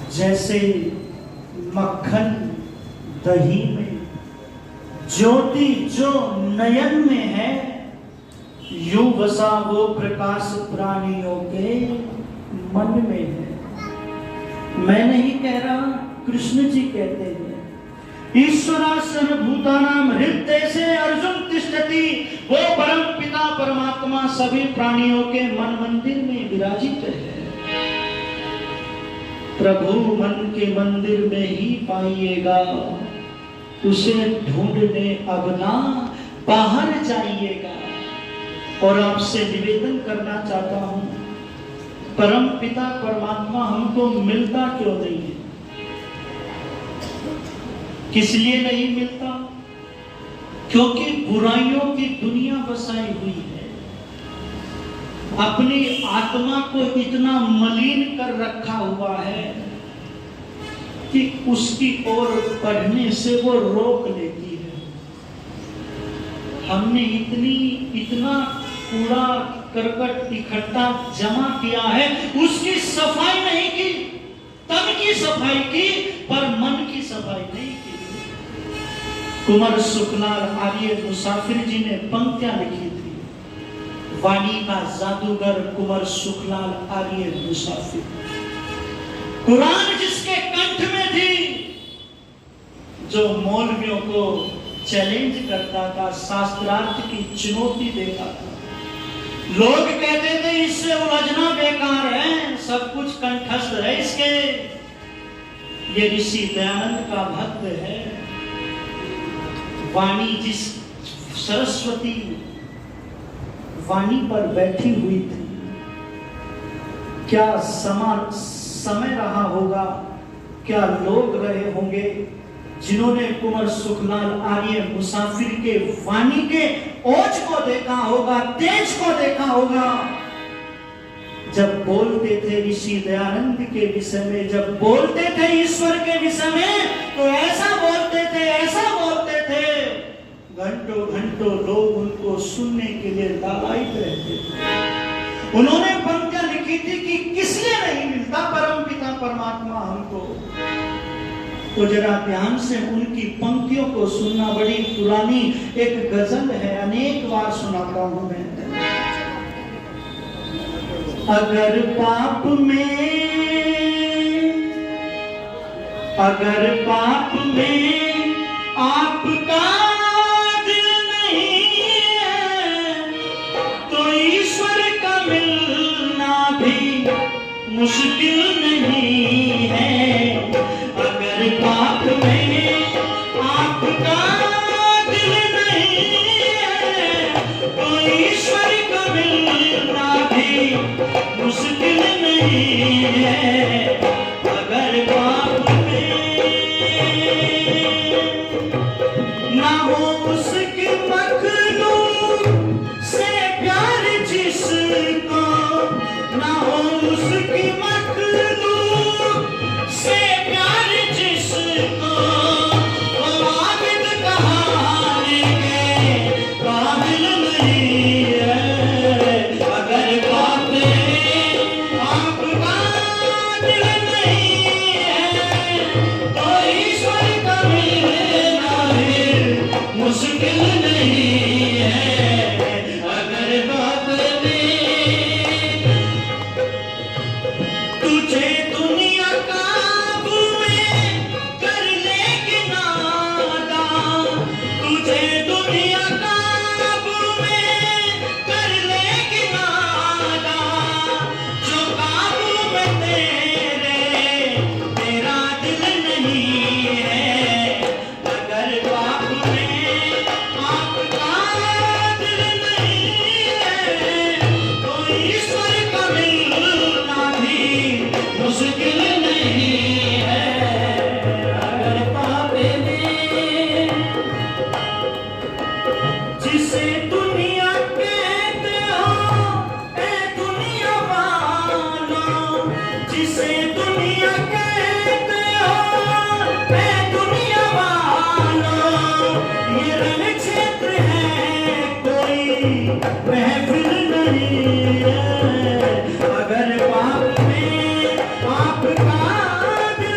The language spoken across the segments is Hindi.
जैसे मक्खन दही में, ज्योति जो नयन में है, यूं बसा वो प्रकाश प्राणियों के मन में है। मैं नहीं कह रहा, कृष्ण जी कहते हैं, ईश्वरा सर्वभूतानां हृदय से अर्जुन तिष्ठति। वो परम पिता परमात्मा सभी प्राणियों के मन मंदिर में विराजित है। प्रभु मन के मंदिर में ही पाइएगा, उसे ढूंढने अब ना बाहर जाइएगा। और आपसे निवेदन करना चाहता हूं, परम पिता परमात्मा हमको मिलता क्यों नहीं है? किस लिए नहीं मिलता? क्योंकि बुराइयों की दुनिया बसाई हुई है। अपनी आत्मा को इतना मलिन कर रखा हुआ है कि उसकी ओर बढ़ने से वो रोक लेती है। हमने इतना कूड़ा करकट इकट्ठा जमा किया है, उसकी सफाई नहीं की। तन की सफाई की पर मन की सफाई नहीं की। कुंवर सुखलाल आर्य मुसाफिर जी ने पंक्तियां लिखी थी, वाणी का जादूगर कुंवर सुखलाल आर्य मुसाफिर। कुरान जिसके कंठ में थी, जो मौलवियों को चैलेंज करता था, शास्त्रार्थ की चुनौती देता था। लोग कहते थे इससे उलझना बेकार है, सब कुछ कंठस्थ है इसके। ये ऋषि दयानंद का भक्त है। वाणी जिस सरस्वती वाणी पर बैठी हुई थी, क्या समय रहा होगा, क्या लोग रहे होंगे जिन्होंने कुंवर सुखलाल आर्य मुसाफिर के वाणी के ओज को देखा होगा, तेज को देखा होगा। जब बोलते थे ऋषि दयानंद के विषय में, जब बोलते थे ईश्वर के विषय में, तो ऐसा बोलते थे, ऐसा बोलते थे, घंटों घंटों लोग उनको सुनने के लिए लालायित रहते थे। उन्होंने पंक्तियां लिखी थी कि किसलिए नहीं मिलता परम पिता परमात्मा हमको। तो जरा ध्यान से उनकी पंक्तियों को सुनना। बड़ी पुरानी एक गजल है, अनेक बार सुनाता हूं मैं। अगर पाप में आपका दिल नहीं है, तो ईश्वर का मिलना भी मुश्किल नहीं है। अगर पाप में आपका दिल नहीं है, तो ईश्वर का मिलना भी मुश्किल नहीं है। अगर पाप में ना हो उसकी मखलूक से प्यार जिसको, ना हो उसकी मखलूक से प्यार जिसको, वो आबिद कहानी के काबिल नहीं है। अगर बात आपका दिल नहीं है, तो ईश्वर का मिलना भी मुश्किल नहीं है। अगर बात तुझे दुनिया काबू में कर लेगी नादा, तुझे दुनिया काबू में कर लेगी नादा, जो काबू में तेरा दिल नहीं है। अगर पाप में आपका दिल नहीं है, तो ईश्वर का मिलना भी मुश्किल नहीं है। अगर पाप में जिसे दुनिया कहते हो, ए दुनिया वालों, जिसे दुनिया कहते हो, ए दुनिया वालों, ये रण क्षेत्र है, कोई महफिल नहीं है। अगर पाप में आपका दिल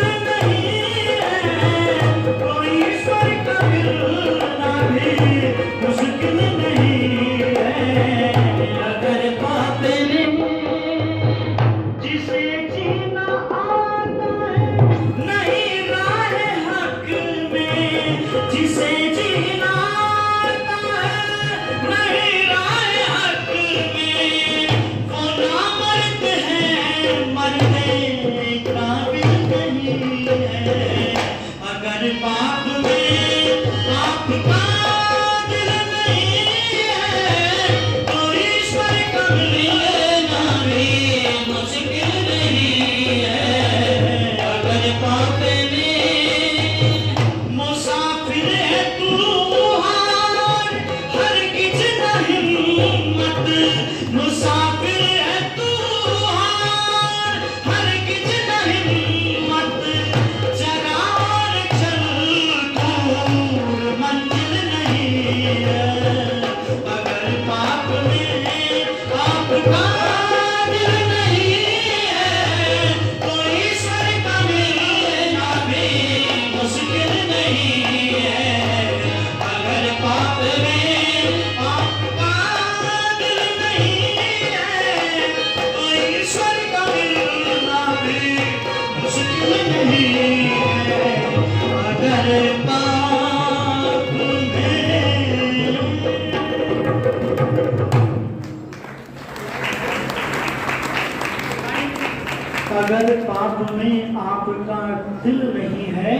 अगर पाप में आपका दिल नहीं है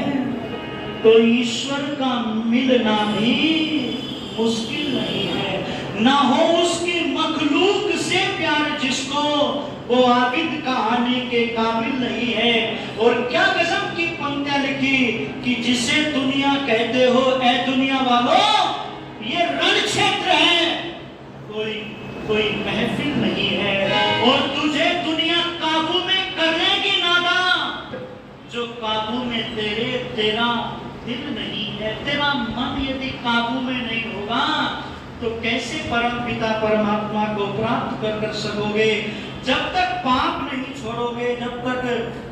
तो ईश्वर का मिलना भी मुश्किल नहीं है। ना हो उसकी मखलूक से प्यार जिसको, वो आबिद कहने के काबिल नहीं है। और क्या गजब की पंक्तियां लिखी कि जिसे दुनिया कहते हो, ए दुनिया वालों, ये रण क्षेत्र है, कोई महफिल नहीं है। और तुझे दुनिया काबू में कर लेगी नादा, जो काबू में तेरा दिल नहीं है। तेरा मन यदि काबू में नहीं होगा तो कैसे परम पिता परमात्मा को प्राप्त कर सकोगे? जब तक पाप नहीं छोड़ोगे, जब तक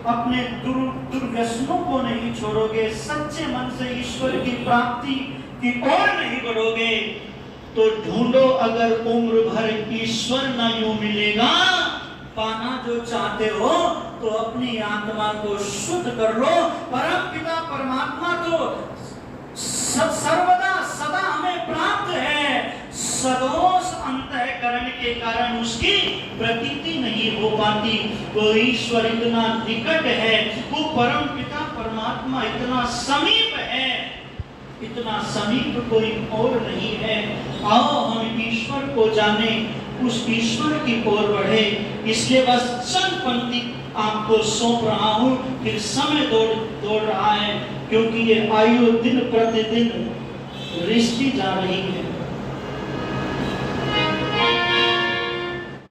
अपने दुर्व्यसनों को नहीं छोड़ोगे, सच्चे मन से ईश्वर की प्राप्ति की ओर नहीं बढ़ोगे, तो ढूंढो अगर उम्र भर ईश्वर न यूं मिलेगा। पाना जो चाहते हो तो अपनी आत्मा को शुद्ध कर लो। परम पिता परमात्मा तो सर्वदा सदा हमें प्राप्त है। सदोष अंतःकरण के कारण उसकी प्रतीति नहीं हो पाती। वो ईश्वर इतना निकट है, वो परम पिता परमात्मा इतना समीप है, इतना समीप कोई और नहीं है। आओ हम ईश्वर को जाने, उस ईश्वर की ओर बढ़े। इसलिए बस चंद पंक्ति आपको सौंप रहा हूं, फिर समय दौड़ रहा है, क्योंकि ये आयु दिन प्रतिदिन रिश्ती जा रही है।